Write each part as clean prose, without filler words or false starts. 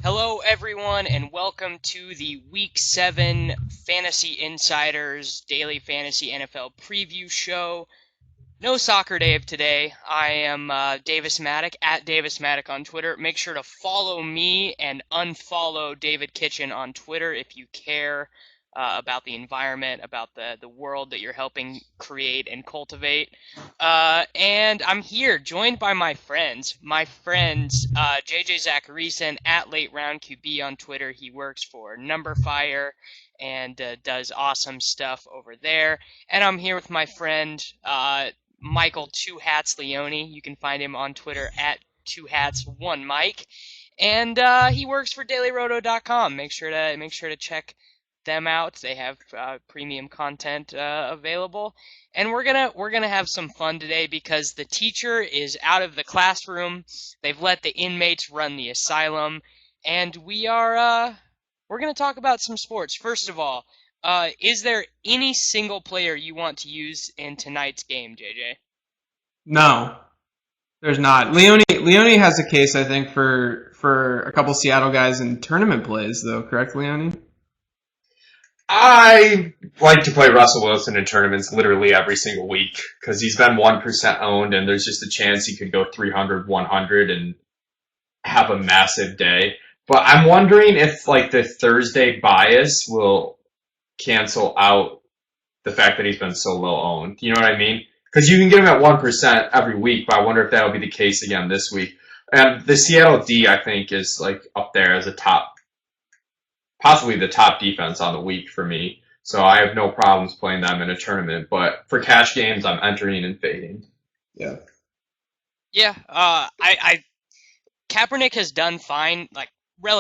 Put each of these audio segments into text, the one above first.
Hello, everyone, and welcome to the Week 7 Fantasy Insiders Daily Fantasy NFL Preview Show. No soccer Dave today. I am Davis Mattek, at Davis Mattek on Twitter. Make sure to follow me and unfollow David Kitchen on Twitter if you care about the environment, about the world that you're helping create and cultivate. And I'm here, joined by my friends. My friends, JJ Zachariason, at Late Round QB on Twitter. He works for Number Fire and does awesome stuff over there. And I'm here with my friend, Michael Two Hats Leone. You can find him on Twitter at Two Hats One Mike, and he works for DailyRoto.com. Make sure to check them out. They have premium content available, and we're gonna have some fun today because the teacher is out of the classroom. They've let the inmates run the asylum, and we're gonna talk about some sports. First of all, is there any single player you want to use in tonight's game, JJ? No, there's not. Leone has a case, I think, for a couple Seattle guys in tournament plays, though. Correct, Leone? I like to play Russell Wilson in tournaments literally every single week because he's been 1% owned and there's just a chance he could go 300, 100 and have a massive day. But I'm wondering if like the Thursday bias will cancel out the fact that he's been so low owned. You know what I mean? Because you can get him at 1% every week, but I wonder if that'll be the case again this week. And the Seattle D, I think, is like up there as a top, possibly the top defense on the week for me. So I have no problems playing them in a tournament. But for cash games, I'm entering and fading. Yeah. Yeah, Kaepernick has done fine, like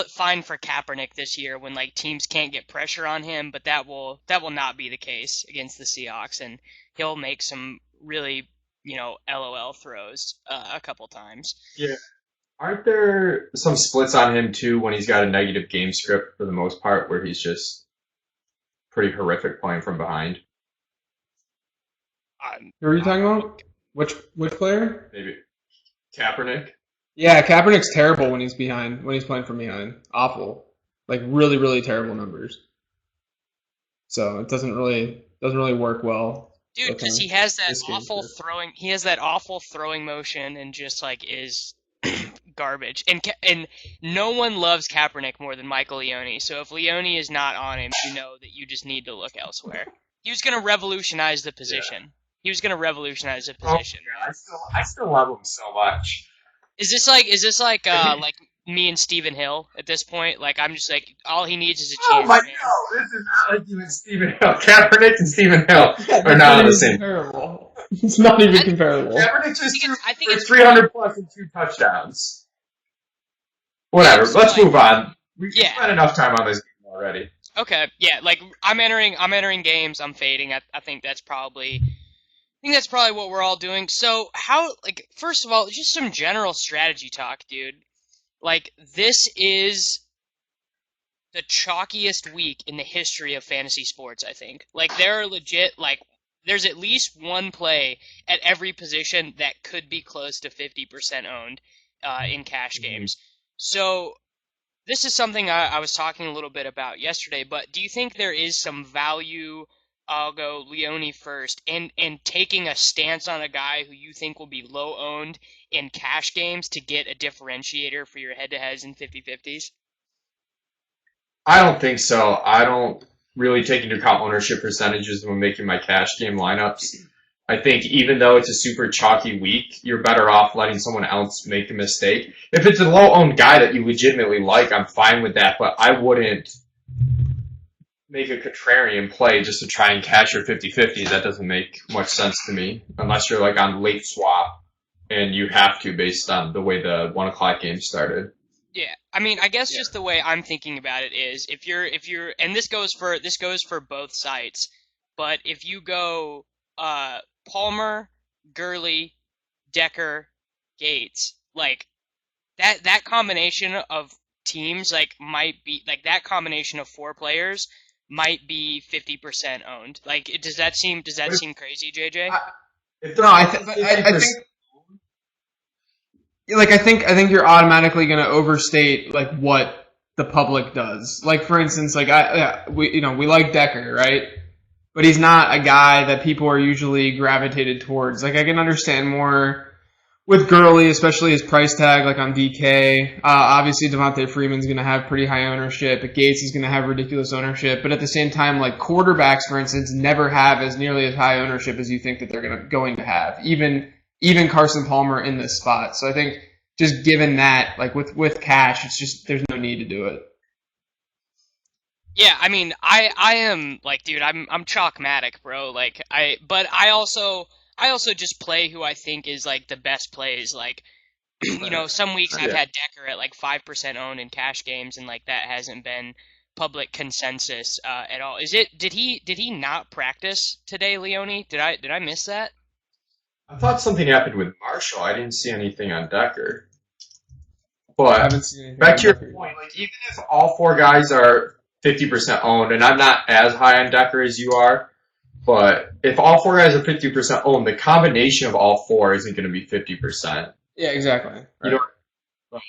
fine for Kaepernick this year when like teams can't get pressure on him, but that will not be the case against the Seahawks, and he'll make some really LOL throws a couple times. Yeah. Aren't there some splits on him too when he's got a negative game script for the most part where he's just pretty horrific playing from behind? Who are you talking about? Which player? Maybe Kaepernick? Yeah, Kaepernick's terrible when he's behind, when he's playing from behind. Awful. Like really, really terrible numbers. So it doesn't really work well. Dude, because he has that awful throwing motion and just like is garbage. And no one loves Kaepernick more than Michael Leone. So if Leone is not on him, you know that you just need to look elsewhere. He was going to revolutionize the position. Yeah. He was going to revolutionize the position. Oh, I still love him so much. Is this like like me and Stephen Hill at this point? Like I'm just like all he needs is a chance. Oh my god, this is not like you and Stephen Hill. Kaepernick and Stephen Hill are not on the same. Comparable. It's not even comparable. Kaepernick just threw 300 plus and 2 touchdowns. Whatever. Yeah, let's move on. We've spent enough time on this game already. Okay, yeah, like I'm entering games, I'm fading. I think that's probably what we're all doing. So how, like, first of all, just some general strategy talk, dude. Like, this is the chalkiest week in the history of fantasy sports, I think. Like, there are legit, like, there's at least one play at every position that could be close to 50% owned in cash games. So this is something I was talking a little bit about yesterday, but do you think there is some value, I'll go Leone first, in taking a stance on a guy who you think will be low owned in cash games to get a differentiator for your head-to-heads and 50-50s? I don't think so. I don't really take into account ownership percentages when making my cash game lineups. I think even though it's a super chalky week, you're better off letting someone else make a mistake. If it's a low-owned guy that you legitimately like, I'm fine with that, but I wouldn't make a contrarian play just to try and cash your 50-50s. That doesn't make much sense to me, unless you're like on late swap and you have to based on the way the 1 o'clock game started. Yeah, I mean, I guess just the way I'm thinking about it is if you're, and this goes for both sites, but if you go Palmer, Gurley, Decker, Gates, like that combination of teams, like might be like that combination of 4 players might be 50% owned. Like, does that seem crazy, JJ? I think you're automatically going to overstate like what the public does. Like, for instance, like we like Decker, right? But he's not a guy that people are usually gravitated towards. Like, I can understand more with Gurley, especially his price tag, like on DK. Obviously, Devontae Freeman's going to have pretty high ownership. Gates is going to have ridiculous ownership. But at the same time, like quarterbacks, for instance, never have as nearly as high ownership as you think that they're going to have. Even Carson Palmer in this spot. So I think just given that, like with cash, it's just there's no need to do it. Yeah, I mean, I am like, dude, I'm chalk Mattek, bro. Like, but I also just play who I think is like the best plays. Like, some weeks I've had Decker at like 5% owned in cash games, and like that hasn't been public consensus at all. Did he not practice today, Leone? Did I miss that? I thought something happened with Marshall. I didn't see anything on Decker. I But haven't seen anything back to your Decker. point, like even if all 4 guys are 50% owned, and I'm not as high on Decker as you are, but if all 4 guys are 50% owned, the combination of all 4 isn't going to be 50%. Yeah, exactly. Right. You know,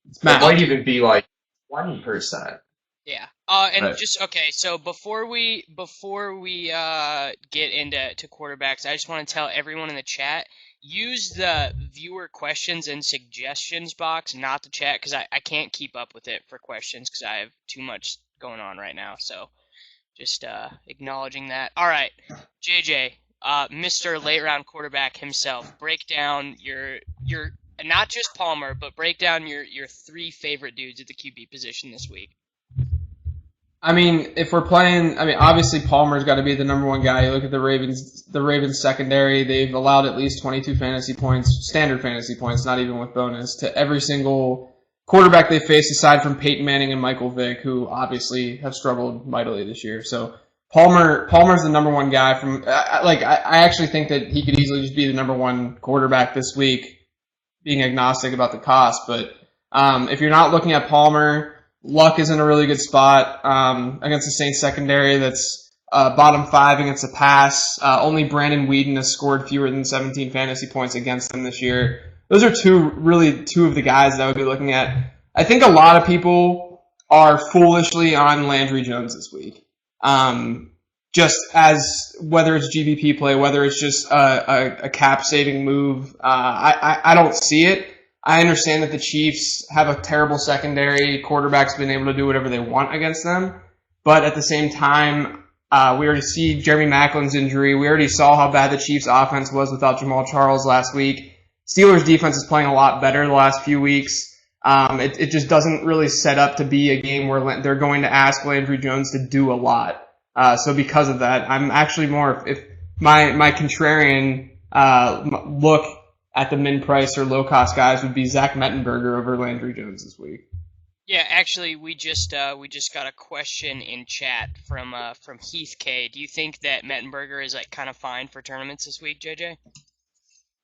It's it math. might even be like 20%. Yeah. And Right. just okay. So before we get into quarterbacks, I just want to tell everyone in the chat, use the viewer questions and suggestions box, not the chat, because I can't keep up with it for questions because I have too much going on right now. So just acknowledging that. All right, JJ, Mr. Late Round Quarterback himself, break down your not just Palmer, but break down your 3 favorite dudes at the QB position this week. I mean, if we're playing, obviously Palmer's got to be the number 1 guy. You look at the Ravens secondary, they've allowed at least 22 fantasy points, standard fantasy points, not even with bonus, to every single quarterback they faced aside from Peyton Manning and Michael Vick, who obviously have struggled mightily this year. So Palmer's the number 1 guy from, I actually think that he could easily just be the number 1 quarterback this week, being agnostic about the cost. But if you're not looking at Palmer, Luck is in a really good spot against the Saints secondary that's bottom 5 against the pass. Only Brandon Weeden has scored fewer than 17 fantasy points against them this year. Those are two of the guys that I would be looking at. I think a lot of people are foolishly on Landry Jones this week. Just as whether it's GBP play, whether it's just a cap saving move, I don't see it. I understand that the Chiefs have a terrible secondary. Quarterback's been able to do whatever they want against them. But at the same time, we already see Jeremy Macklin's injury. We already saw how bad the Chiefs' offense was without Jamal Charles last week. Steelers' defense is playing a lot better the last few weeks. It just doesn't really set up to be a game where they're going to ask Landry Jones to do a lot. So because of that, I'm actually more, if my contrarian look at the min price or low cost guys would be Zach Mettenberger over Landry Jones this week. Yeah, actually, we just got a question in chat from Heath K. Do you think that Mettenberger is like kind of fine for tournaments this week, JJ?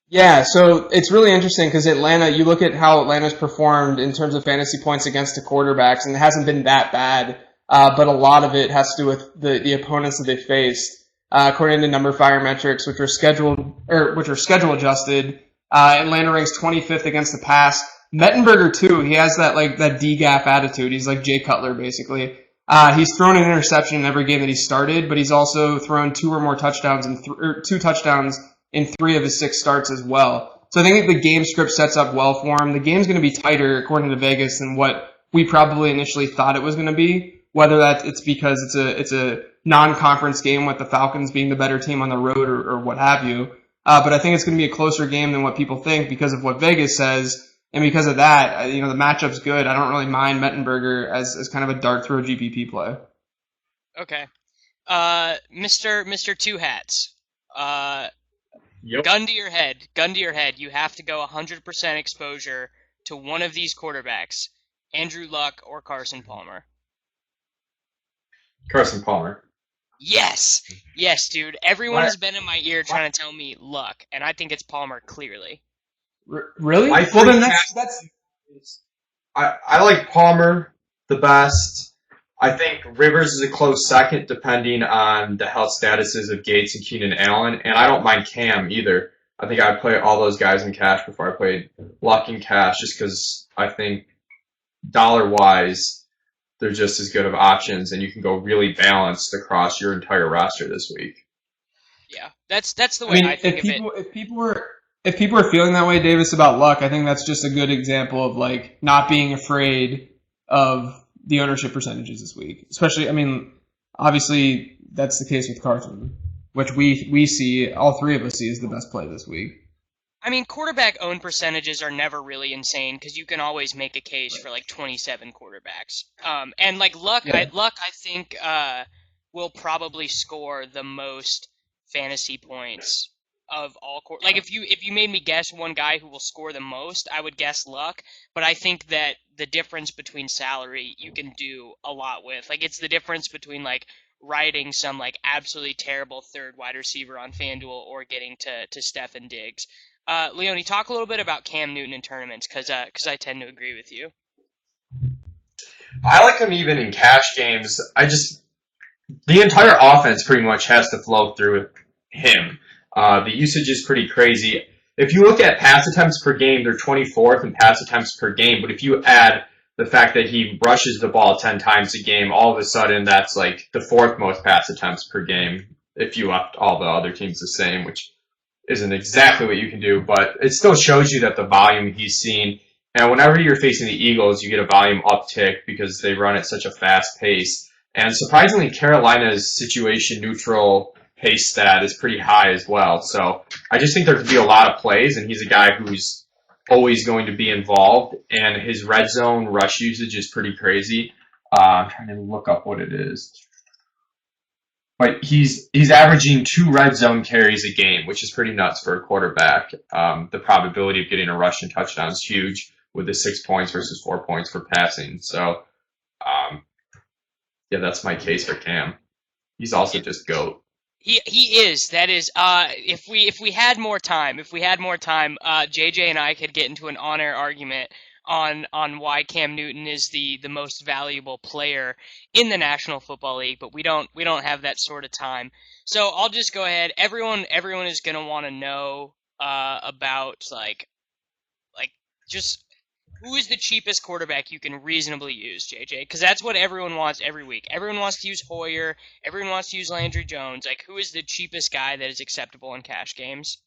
Yeah, so it's really interesting because Atlanta, you look at how Atlanta's performed in terms of fantasy points against the quarterbacks, and it hasn't been that bad, but a lot of it has to do with the opponents that they faced. According to Number Fire metrics, which are schedule adjusted, Atlanta ranks 25th against the pass. Mettenberger too, he has that DGAF attitude. He's like Jay Cutler basically. He's thrown an interception in every game that he started, but he's also thrown 2 or more touchdowns and 2 touchdowns in 3 of his 6 starts as well. So I think the game script sets up well for him. The game's going to be tighter according to Vegas than what we probably initially thought it was going to be. Whether it's because it's a non-conference game with the Falcons being the better team on the road or what have you. But I think it's going to be a closer game than what people think because of what Vegas says. And because of that, the matchup's good. I don't really mind Mettenberger as kind of a dart throw GPP play. Okay. Mr. Two Hats. Yep. Gun to your head. You have to go 100% exposure to one of these quarterbacks, Andrew Luck or Carson Palmer. Carson Palmer. Yes, dude. Everyone has been in my ear trying to tell me Luck, and I think it's Palmer clearly. Really? I like Palmer the best. I think Rivers is a close second, depending on the health statuses of Gates and Keenan Allen, and I don't mind Cam either. I think I'd play all those guys in cash before I played Luck in cash, just because I think dollar-wise, they're just as good of options, and you can go really balanced across your entire roster this week. Yeah, that's the way I think of it. If people are feeling that way, Davis, about Luck, I think that's just a good example of like not being afraid of the ownership percentages this week. Especially, I mean, obviously that's the case with Carson, which we see, all three of us see, is the best play this week. I mean, quarterback own percentages are never really insane because you can always make a case for like 27 quarterbacks. And like Luck, Yeah. I think will probably score the most fantasy points of all like if you made me guess one guy who will score the most, I would guess Luck. But I think that the difference between salary you can do a lot with. Like it's the difference between like riding some like absolutely terrible third wide receiver on FanDuel or getting to Stefan Diggs. Leone, talk a little bit about Cam Newton in tournaments, because I tend to agree with you. I like him even in cash games. The entire offense pretty much has to flow through him. The usage is pretty crazy. If you look at pass attempts per game, they're 24th in pass attempts per game, but if you add the fact that he rushes the ball 10 times a game, all of a sudden that's like the fourth most pass attempts per game if you left all the other teams the same, which isn't exactly what you can do, but it still shows you that the volume he's seen. And whenever you're facing the Eagles, you get a volume uptick because they run at such a fast pace. And surprisingly, Carolina's situation neutral pace stat is pretty high as well. So I just think there could be a lot of plays, and he's a guy who's always going to be involved. And his red zone rush usage is pretty crazy. I'm trying to look up what it is. But he's averaging 2 red zone carries a game, which is pretty nuts for a quarterback. The probability of getting a rush and touchdown is huge with the 6 points versus 4 points for passing. So, yeah, that's my case for Cam. He's also just GOAT. He is. That is. If we had more time, JJ and I could get into an on-air argument on why Cam Newton is the most valuable player in the National Football League, but we don't have that sort of time. So I'll just go ahead. Everyone is gonna want to know about like just who is the cheapest quarterback you can reasonably use, JJ? Because that's what everyone wants every week. Everyone wants to use Hoyer. Everyone wants to use Landry Jones. Like, who is the cheapest guy that is acceptable in cash games?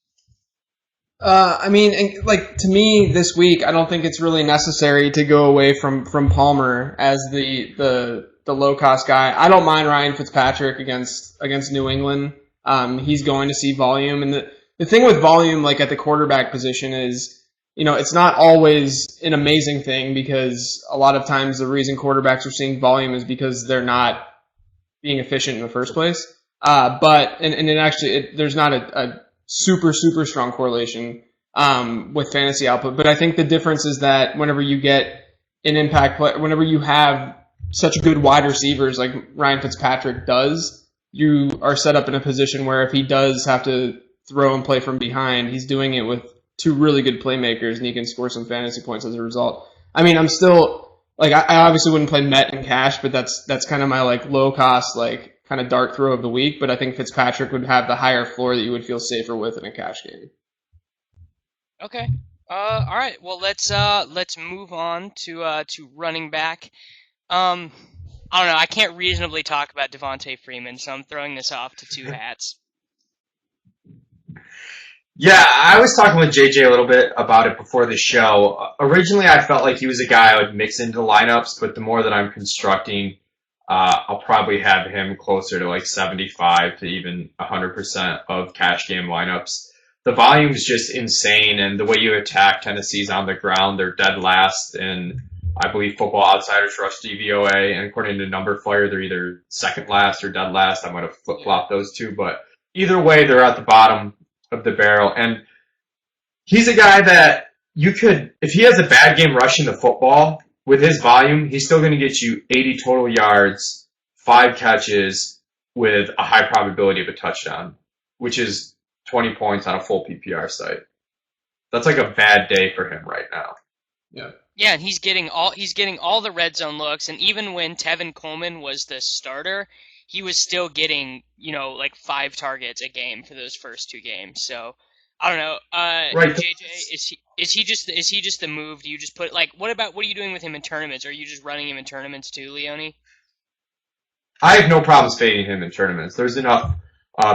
I mean, like, to me this week, I don't think it's really necessary to go away from Palmer as the low cost guy. I don't mind Ryan Fitzpatrick against New England. He's going to see volume, and the thing with volume, like at the quarterback position, is it's not always an amazing thing, because a lot of times the reason quarterbacks are seeing volume is because they're not being efficient in the first place. But it actually there's not a super strong correlation with fantasy output. But I think the difference is that whenever you get an impact play, whenever you have such good wide receivers like Ryan Fitzpatrick does, you are set up in a position where if he does have to throw and play from behind, he's doing it with 2 really good playmakers, and he can score some fantasy points as a result. I mean, I'm still like, I obviously wouldn't play Met in cash, but that's kind of my like low cost, like kind of dart throw of the week. But I think Fitzpatrick would have the higher floor that you would feel safer with in a cash game. Okay. All right. Well, let's move on to running back. I don't know. I can't reasonably talk about Devontae Freeman, so I'm throwing this off to 2 hats. Yeah, I was talking with JJ a little bit about it before the show. Originally, I felt like he was a guy I would mix into lineups, but the more that I'm constructing, I'll probably have him closer to like 75 to even 100% of cash game lineups. The volume is just insane, and the way you attack Tennessee's on the ground, they're dead last in, I believe, Football Outsiders Rush DVOA, and according to Number Flyer, they're either second last or dead last. I might have flip-flopped those two, but either way, they're at the bottom of the barrel. And he's a guy that you could, if he has a bad game rushing the football, with his volume, he's still going to get you 80 total yards, 5 catches, with a high probability of a touchdown, which is 20 points on a full PPR site. That's like a bad day for him right now. Yeah. Yeah, and he's getting all the red zone looks, and even when Tevin Coleman was the starter, he was still getting, like 5 targets a game for those first 2 games. So, I don't know. Right. JJ, is he just the move? Do you just put like what are you doing with him in tournaments? Are you just running him in tournaments too, Leone? I have no problems fading him in tournaments. There's enough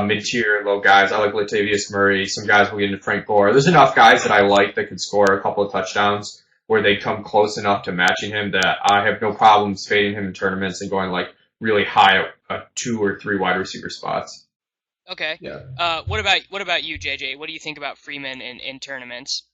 mid-tier and low guys. I like Latavius Murray. Some guys will get into Frank Gore. There's enough guys that I like that could score a couple of touchdowns where they come close enough to matching him that I have no problems fading him in tournaments and going like really high at 2 or 3 wide receiver spots. Okay. Yeah. What about you, JJ? What do you think about Freeman in tournaments?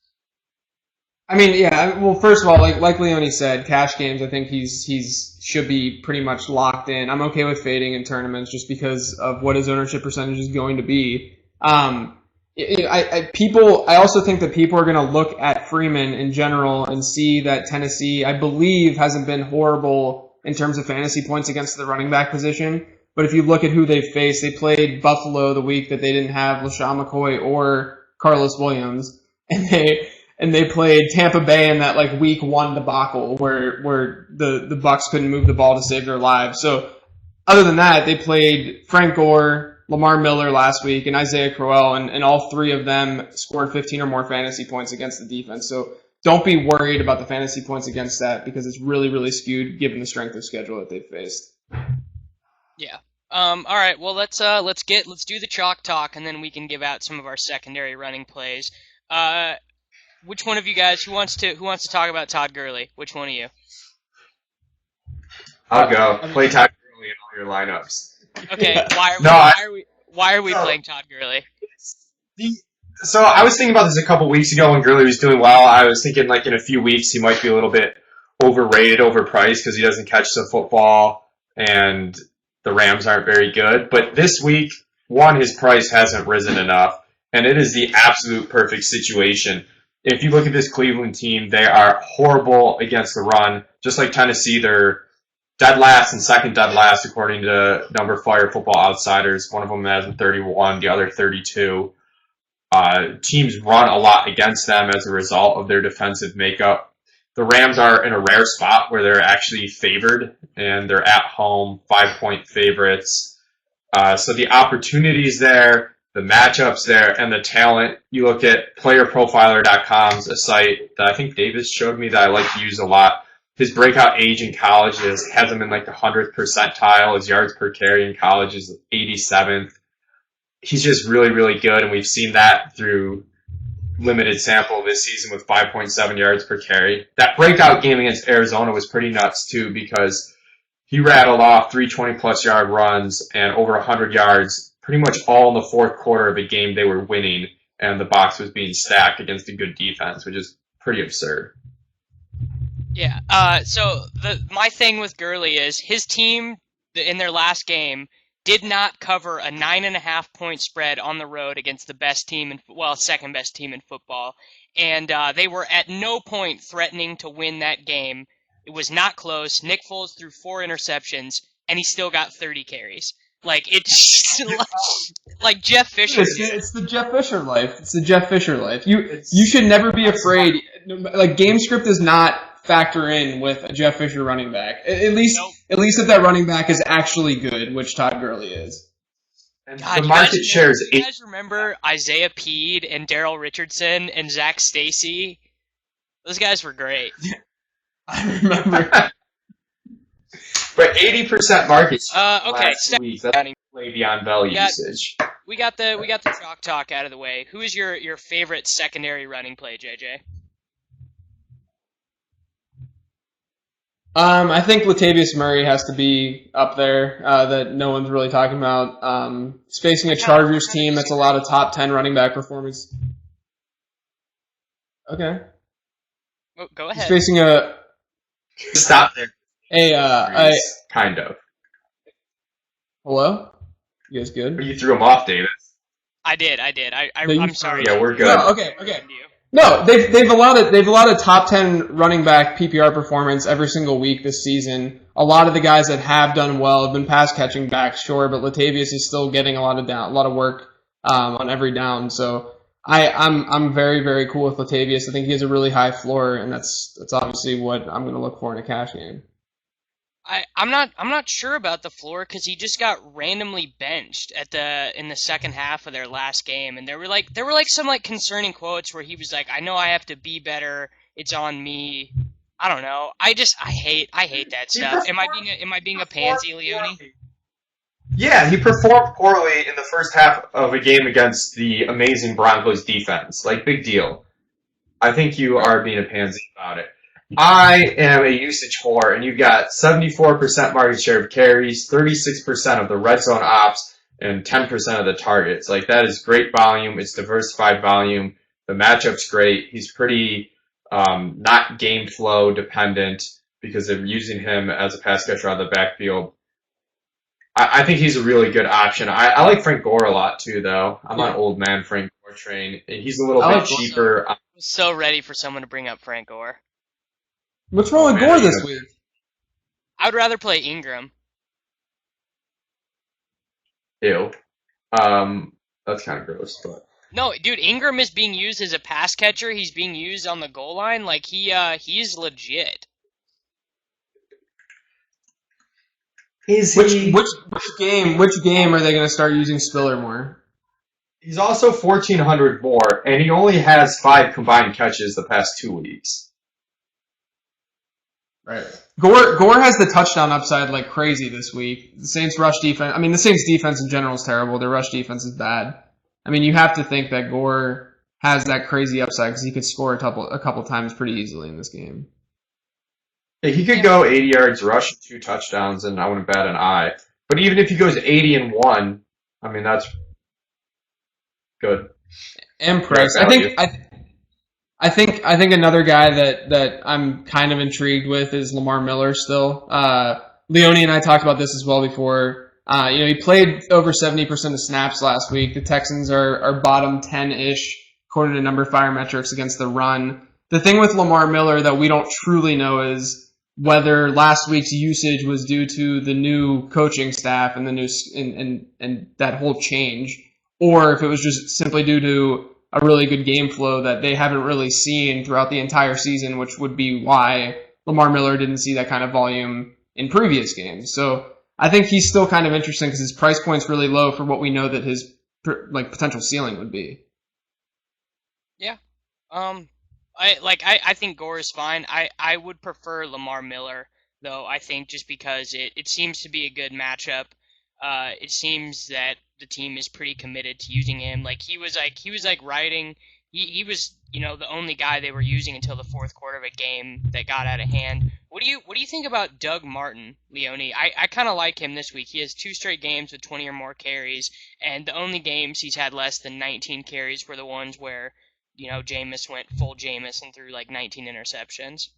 I mean, yeah. Well, first of all, like Leone said, cash games. I think he's should be pretty much locked in. I'm okay with fading in tournaments just because of what his ownership percentage is going to be. I also think that people are going to look at Freeman in general and see that Tennessee, I believe, hasn't been horrible in terms of fantasy points against the running back position. But if you look at who they faced, they played Buffalo the week that they didn't have LaShawn McCoy or Carlos Williams, and they played Tampa Bay in that like week 1 debacle where the Bucs couldn't move the ball to save their lives. So other than that, they played Frank Gore, Lamar Miller last week, and Isaiah Crowell, and all 3 of them scored 15 or more fantasy points against the defense. So don't be worried about the fantasy points against that because it's really, really skewed given the strength of schedule that they've faced. Yeah. All right. Well, let's do the chalk talk, and then we can give out some of our secondary running plays. Which one of you guys who wants to talk about Todd Gurley? Which one of you? I'll go. Play Todd Gurley in all your lineups. Okay. Why are we playing Todd Gurley? So I was thinking about this a couple weeks ago when Gurley was doing well. I was thinking like in a few weeks he might be a little bit overrated, overpriced because he doesn't catch the football and the Rams aren't very good. But this week, one, his price hasn't risen enough, and it is the absolute perfect situation. If you look at this Cleveland team, they are horrible against the run. Just like Tennessee, they're dead last and second dead last according to Number Fire Football Outsiders. One of them has 31, the other 32. Teams run a lot against them as a result of their defensive makeup. The Rams are in a rare spot where they're actually favored, and they're at home, 5-point favorites. So the opportunities there, the matchups there, and the talent. You look at playerprofiler.com's a site that I think Davis showed me that I like to use a lot. His breakout age in college has him in like the 100th percentile. His yards per carry in college is 87th. He's just really, really good, and we've seen that through limited sample this season with 5.7 yards per carry. That breakout game against Arizona was pretty nuts too because he rattled off 320-plus yard runs and over 100 yards pretty much all in the fourth quarter of a game they were winning, and the box was being stacked against a good defense, which is pretty absurd. Yeah. So my thing with Gurley is his team in their last game did not cover a 9.5 point spread on the road against the best team second best team in football, and they were at no point threatening to win that game. It was not close. Nick Foles threw 4 interceptions, and he still got 30 carries. Like it's like Jeff Fisher. It's the Jeff Fisher life. It's the Jeff Fisher life. You should never be afraid. Like game script does not factor in with a Jeff Fisher running back. At least if that running back is actually good, which Todd Gurley is. And God, the market shares. You guys remember Isaiah Peed and Daryl Richardson and Zach Stacy? Those guys were great. I remember. But 80% market share. Okay. That's Le'Veon Bell usage. We got the chalk talk out of the way. Who is your favorite secondary running play, JJ? I think Latavius Murray has to be up there, that no one's really talking about. He's facing a Chargers team that's allowed a top 10 running back performance. Okay. Oh, go ahead. He's facing a... Stop there. Kind of. Hello? You guys good? You threw him off, Davis. I did. I'm sorry. Yeah, we're good. No, okay. No, they've allowed a top 10 running back PPR performance every single week this season. A lot of the guys that have done well have been pass catching backs, sure, but Latavius is still getting a lot of work on every down. So I'm very, very cool with Latavius. I think he has a really high floor, and that's obviously what I'm going to look for in a cash game. I'm not sure about the floor because he just got randomly benched in the second half of their last game, and there were some like concerning quotes where he was like, "I know I have to be better. It's on me." I don't know. I hate that He stuff. performed, Am I he being a performed pansy, Leone? poorly. Yeah, he performed poorly in the first half of a game against the amazing Broncos defense. Like, big deal. I think you are being a pansy about it. I am a usage whore, and you've got 74% market share of carries, 36% of the red zone ops, and 10% of the targets. Like, that is great volume. It's diversified volume. The matchup's great. He's pretty not game flow dependent because they're using him as a pass catcher out of the backfield. I think he's a really good option. I like Frank Gore a lot too, though. I'm on Yeah. old man Frank Gore train. He's a little I bit like cheaper. So ready for someone to bring up Frank Gore. What's wrong with Man, Gore are you this gonna- week? I would rather play Ingram. Ew. That's kind of gross, but No, dude, Ingram is being used as a pass catcher. He's being used on the goal line. Like he's legit. is Which he? which game are they going to start using Spiller more? He's also 1,400 more, and he only has 5 combined catches the past 2 weeks. Right. Gore has the touchdown upside like crazy this week. The Saints rush defense. I mean, the Saints defense in general is terrible. Their rush defense is bad. I mean, you have to think that Gore has that crazy upside because he could score a couple times pretty easily in this game. He could go 80 yards rush, 2 touchdowns, and I wouldn't bat an eye. But even if he goes 80 and 1, I mean that's good. And price. I think another guy that I'm kind of intrigued with is Lamar Miller still. Leone and I talked about this as well before. He played over 70% of snaps last week. The Texans are bottom 10-ish according to number fire metrics against the run. The thing with Lamar Miller that we don't truly know is whether last week's usage was due to the new coaching staff and the new and that whole change, or if it was just simply due to a really good game flow that they haven't really seen throughout the entire season, which would be why Lamar Miller didn't see that kind of volume in previous games. So I think he's still kind of interesting because his price point's really low for what we know that his potential ceiling would be. Yeah. I think Gore is fine. I would prefer Lamar Miller though. I think just because it seems to be a good matchup. It seems that the team is pretty committed to using him. Like he was riding. He was the only guy they were using until the fourth quarter of a game that got out of hand. What do you think about Doug Martin, Leone? I kind of like him this week. He has 2 straight games with 20 or more carries, and the only games he's had less than 19 carries were the ones where Jameis went full Jameis and threw like 19 interceptions.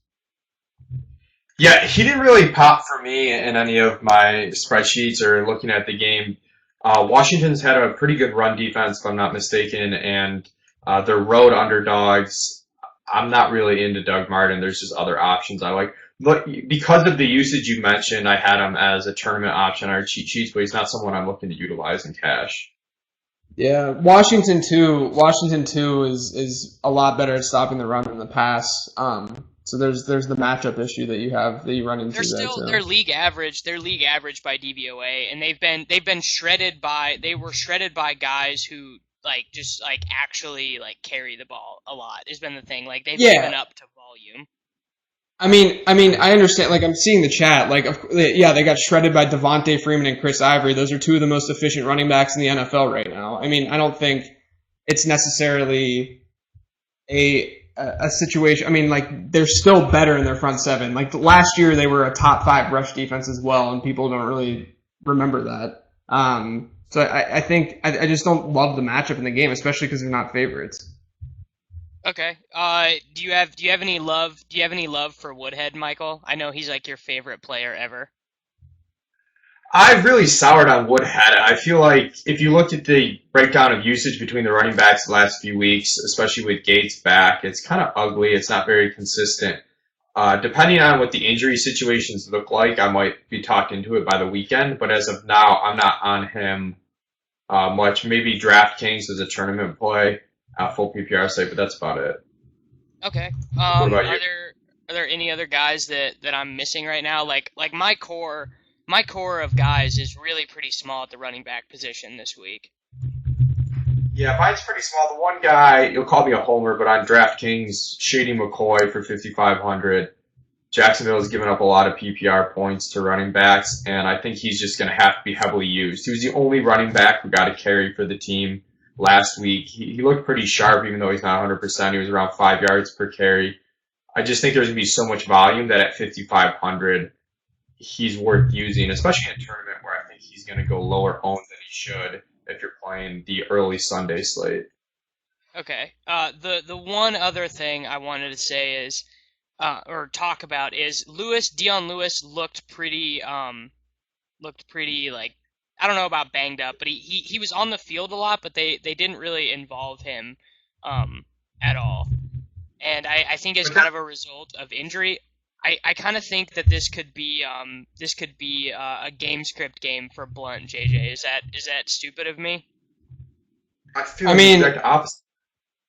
Yeah, he didn't really pop for me in any of my spreadsheets or looking at the game. Washington's had a pretty good run defense, if I'm not mistaken, and they're road underdogs. I'm not really into Doug Martin. There's just other options I like. But because of the usage you mentioned, I had him as a tournament option or cheat sheets, but he's not someone I'm looking to utilize in cash. Yeah, Washington too is a lot better at stopping the run than the pass. So there's the matchup issue that you run into. They're league average. They're league average by DVOA, and they were shredded by guys who just actually carry the ball a lot. Has been the thing. Like they've given up to volume. I mean, I understand. Like I'm seeing the chat. They got shredded by Devontae Freeman and Chris Ivory. Those are 2 of the most efficient running backs in the NFL right now. I mean, I don't think it's necessarily a situation. I mean, they're still better in their front 7. Like last year, they were a top 5 rush defense as well, and people don't really remember that. So I think I just don't love the matchup in the game, especially because they're not favorites. Okay. Do you have any love? Do you have any love for Woodhead, Michael? I know he's your favorite player ever. I've really soured on Woodhead. I feel like if you looked at the breakdown of usage between the running backs the last few weeks, especially with Gates back, it's kind of ugly. It's not very consistent. Depending on what the injury situations look like, I might be talked into it by the weekend. But as of now, I'm not on him much. Maybe DraftKings as a tournament play, full PPR site, but that's about it. Okay. What about you? Are there any other guys that I'm missing right now? Like my core of guys is really pretty small at the running back position this week. Yeah, mine's pretty small. The one guy, you'll call me a homer, but on DraftKings, Shady McCoy for 5,500. Jacksonville has given up a lot of PPR points to running backs, and I think he's just going to have to be heavily used. He was the only running back who got a carry for the team last week. He looked pretty sharp, even though he's not 100%. He was around 5 yards per carry. I just think there's going to be so much volume that at 5,500, he's worth using, especially in a tournament where I think he's going to go lower owned than he should if you're playing the early Sunday slate. Okay. The one other thing I wanted to say is, or talk about is Dion Lewis looked pretty like, I don't know about banged up, but he was on the field a lot, but they didn't really involve him, at all. And I think it's kind of a result of injury. I kind of think that this could be a game script game for Blunt, JJ. Is that stupid of me? I mean, the exact opposite.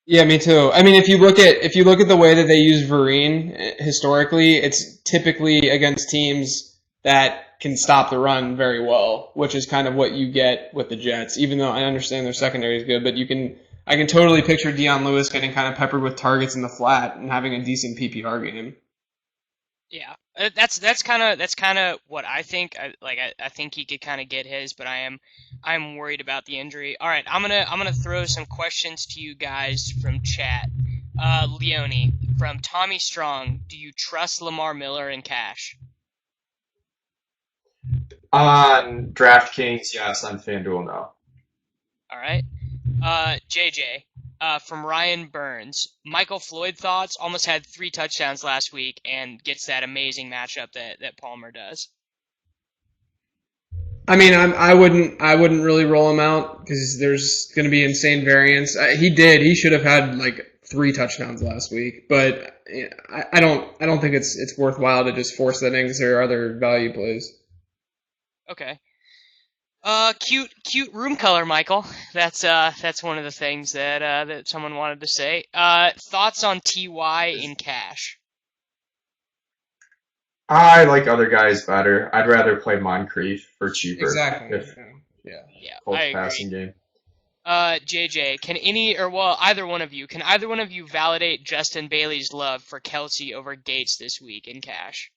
Yeah, me too. I mean, if you look at the way that they use Vereen historically, it's typically against teams that can stop the run very well, which is kind of what you get with the Jets. Even though I understand their secondary is good, but I can totally picture Dion Lewis getting kind of peppered with targets in the flat and having a decent PPR game. Yeah, that's kind of what I think. I think he could kind of get his, but I'm worried about the injury. All right, I'm gonna throw some questions to you guys from chat. Leone from Tommy Strong, do you trust Lamar Miller in cash? On DraftKings, yes. On FanDuel, no. All right, JJ. From Ryan Burns, Michael Floyd thoughts. Almost had 3 touchdowns last week and gets that amazing matchup that Palmer does. I mean, I wouldn't really roll him out because there's going to be insane variance. He should have had like 3 touchdowns last week, but I don't think it's worthwhile to just force that in because there are other value plays. Okay. Cute room color, Michael. That's one of the things that someone wanted to say. Thoughts on TY in cash? I like other guys better. I'd rather play Moncrief for cheaper. Exactly. Yeah, I passing game. JJ, either one of you validate Justin Bailey's love for Kelsey over Gates this week in cash?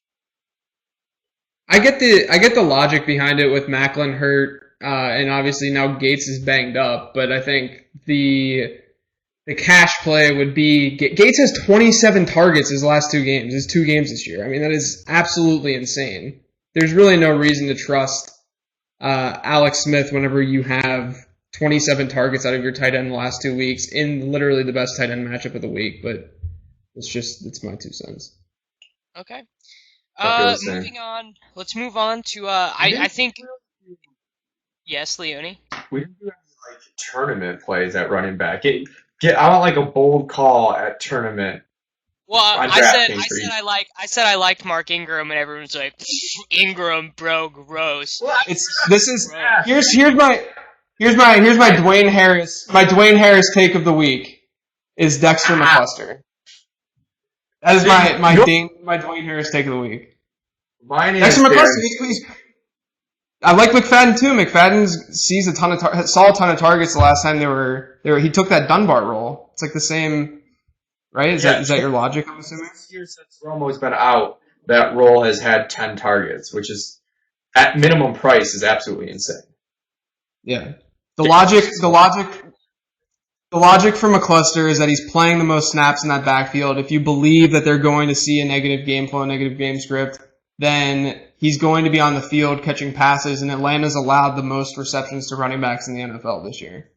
I get the logic behind it with Macklin hurt, and obviously now Gates is banged up, but I think the cash play would be Gates has 27 targets his last 2 games. His 2 games this year. I mean, that is absolutely insane. There's really no reason to trust Alex Smith whenever you have 27 targets out of your tight end in the last 2 weeks in literally the best tight end matchup of the week, but it's my 2 cents. Okay. Moving on. Let's move on to I think. Yes, Leone. We didn't do any tournament plays at running back. I want like a bold call at tournament. Well, I said I liked Mark Ingram, and everyone's like, Ingram, bro, gross. Here's my Dwayne Harris. My Dwayne Harris take of the week is Dexter McCluster. That is my Dwayne Harris take of the week. Mine is Dexter McCluster. I like McFadden too. McFadden saw a ton of targets the last time they were. He took that Dunbar role. It's like the same, right? Is that your logic? I'm assuming. Year since Romo's been out, that role has had 10 targets, which is at minimum price is absolutely insane. Yeah, the logic for McCluster is that he's playing the most snaps in that backfield. If you believe that they're going to see a negative game flow, a negative game script, then he's going to be on the field catching passes, and Atlanta's allowed the most receptions to running backs in the NFL this year.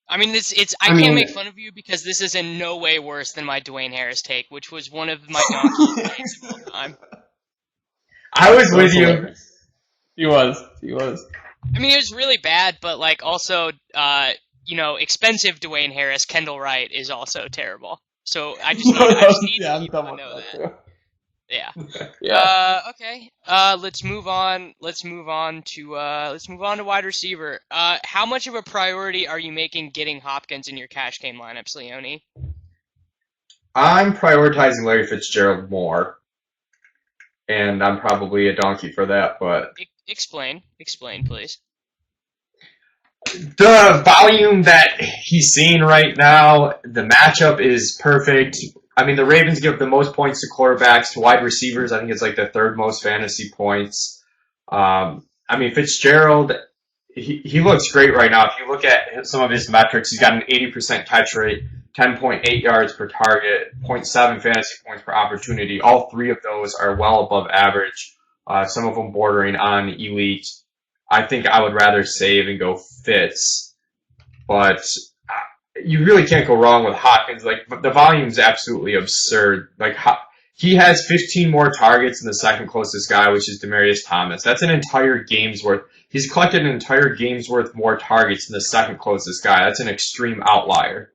I mean, I can't make fun of you because this is in no way worse than my Dwayne Harris take, which was one of my donkey takes of all time. I was with you. He was. I mean, it was really bad, but like also, expensive Dwayne Harris, Kendall Wright is also terrible. So I just need people to know that. Too. Yeah. Yeah. Okay. Let's move on to wide receiver. How much of a priority are you making getting Hopkins in your cash game lineups, Leone? I'm prioritizing Larry Fitzgerald more, and I'm probably a donkey for that, but Explain, please. the volume that he's seeing right now, the matchup is perfect. I mean, the Ravens give the most points to quarterbacks, to wide receivers. I think it's like the third most fantasy points. I mean, Fitzgerald, he looks great right now. If you look at some of his metrics, he's got an 80% catch rate, 10.8 yards per target, zero point 0.7 fantasy points per opportunity. All three of those are well above average, some of them bordering on elite. I think I would rather save and go Fitz, but you really can't go wrong with Hopkins. Like, the volume's absolutely absurd. Like, he has 15 more targets than the second closest guy, which is Demaryius Thomas. That's an entire game's worth. He's collected an entire game's worth more targets than the second closest guy. That's an extreme outlier.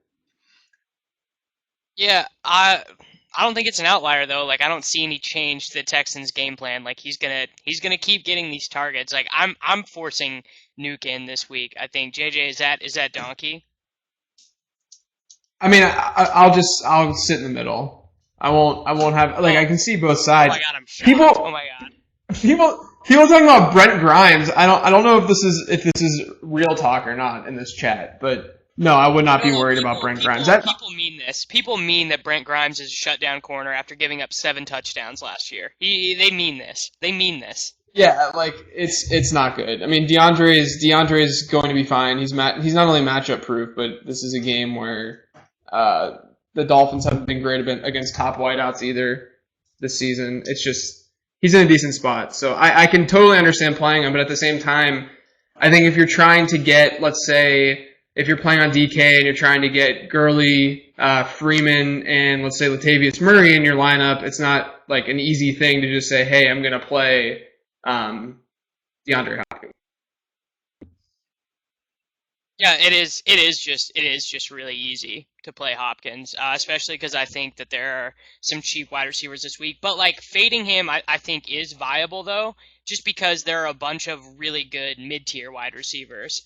Yeah, I don't think it's an outlier though. Like, I don't see any change to the Texans' game plan. Like, he's gonna keep getting these targets. Like, I'm forcing Nuke in this week. I think JJ is that donkey. I mean, I'll sit in the middle. I won't have, like, I can see both sides. Oh my god, I'm shocked. Oh my god. People talking about Brent Grimes. I don't know if this is real talk or not in this chat, but no, I would not be worried about Brent Grimes. People mean this. People mean that Brent Grimes is a shutdown corner after giving up 7 touchdowns last year. They mean this. They mean this. Yeah, like, it's not good. I mean, DeAndre is going to be fine. He's not only matchup proof, but this is a game where the Dolphins haven't been great against top wideouts either this season. It's just, he's in a decent spot. So I can totally understand playing him, but at the same time, I think if you're trying to get, let's say, if you're playing on DK and you're trying to get Gurley, Freeman, and let's say Latavius Murray in your lineup, it's not like an easy thing to just say, hey, I'm going to play DeAndre Hopkins. Yeah, it is just really easy to play Hopkins, especially because I think that there are some cheap wide receivers this week. But, like, fading him, I think is viable though, just because there are a bunch of really good mid-tier wide receivers.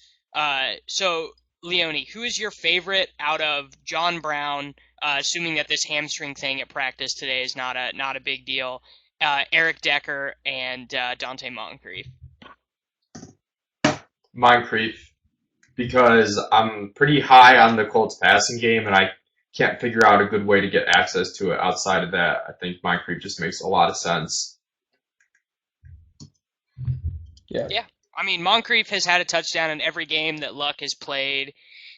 So Leone, who is your favorite out of John Brown, assuming that this hamstring thing at practice today is not a big deal, Eric Decker, and Dante Moncrief? Moncrief, because I'm pretty high on the Colts passing game, and I can't figure out a good way to get access to it outside of that. I think Moncrief just makes a lot of sense. Yeah. I mean, Moncrief has had a touchdown in every game that Luck has played.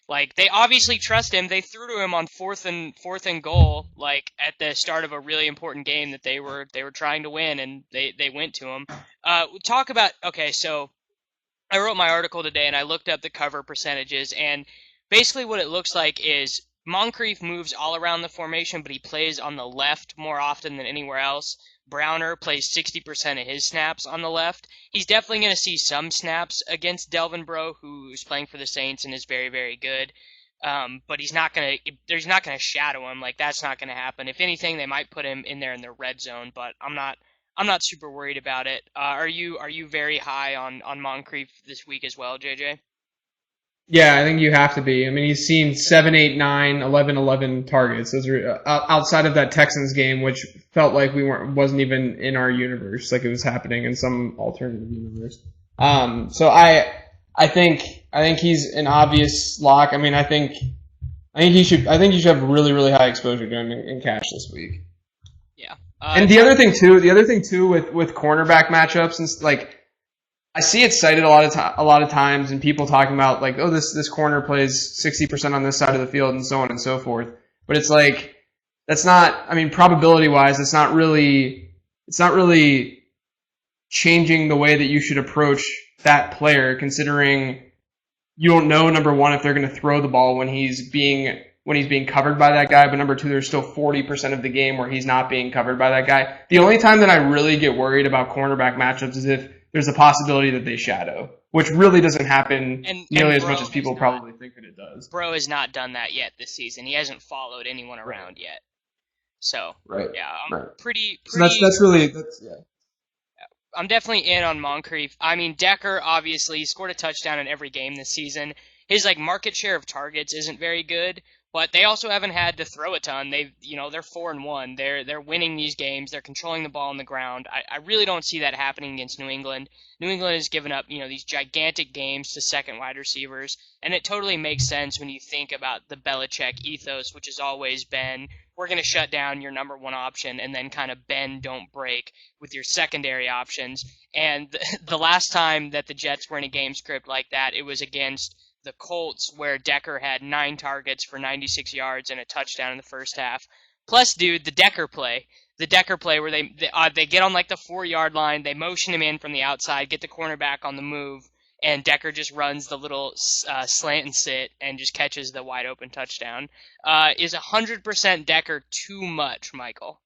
Like, they obviously trust him. They threw to him on fourth and goal, like, at the start of a really important game that they were trying to win, and they went to him. Okay, so I wrote my article today, and I looked up the cover percentages, and basically what it looks like is Moncrief moves all around the formation, but he plays on the left more often than anywhere else. Browner plays 60% of his snaps on the left. He's definitely going to see some snaps against Delvin Breaux, who's playing for the Saints and is very, very good. But he's not going to shadow him. Like, that's not going to happen. If anything, they might put him in there in the red zone, but I'm not super worried about it. Are you very high on Moncrief this week as well, JJ? Yeah, I think you have to be. I mean, he's seen 7, 8, 9, 11, 11 targets. Those are outside of that Texans game, which felt like wasn't even in our universe, like it was happening in some alternative universe. So I think he's an obvious lock. I mean, I think you should have really, really high exposure to him in cash this week. Yeah. And the other thing too with cornerback matchups, and like, I see it cited a lot of times, and people talking about, like, oh, this corner plays 60% on this side of the field, and so on and so forth. But it's like, that's not, I mean, probability wise, it's not really changing the way that you should approach that player, considering you don't know, number one, if they're going to throw the ball when he's being covered by that guy, but number two, there's still 40% of the game where he's not being covered by that guy. The only time that I really get worried about cornerback matchups is if there's a possibility that they shadow, which really doesn't happen nearly as much as people probably think that it does. Breaux has not done that yet this season. He hasn't followed anyone around yet. So, yeah, I'm pretty. So that's really. I'm definitely in on Moncrief. I mean, Decker, obviously, scored a touchdown in every game this season. His, like, market share of targets isn't very good, But they also haven't had to throw a ton. They're 4-1. They're winning these games. They're controlling the ball on the ground. I really don't see that happening against New England. New England has given up, these gigantic games to second wide receivers, and it totally makes sense when you think about the Belichick ethos, which has always been, we're going to shut down your number one option and then kind of bend, don't break with your secondary options. And the last time that the Jets were in a game script like that, it was against the Colts, where Decker had 9 targets for 96 yards and a touchdown in the first half. Plus, dude, the Decker play where they get on like the 4-yard line, they motion him in from the outside, get the cornerback on the move, and Decker just runs the little slant and sit and just catches the wide open touchdown. Is 100% Decker too much, Michael?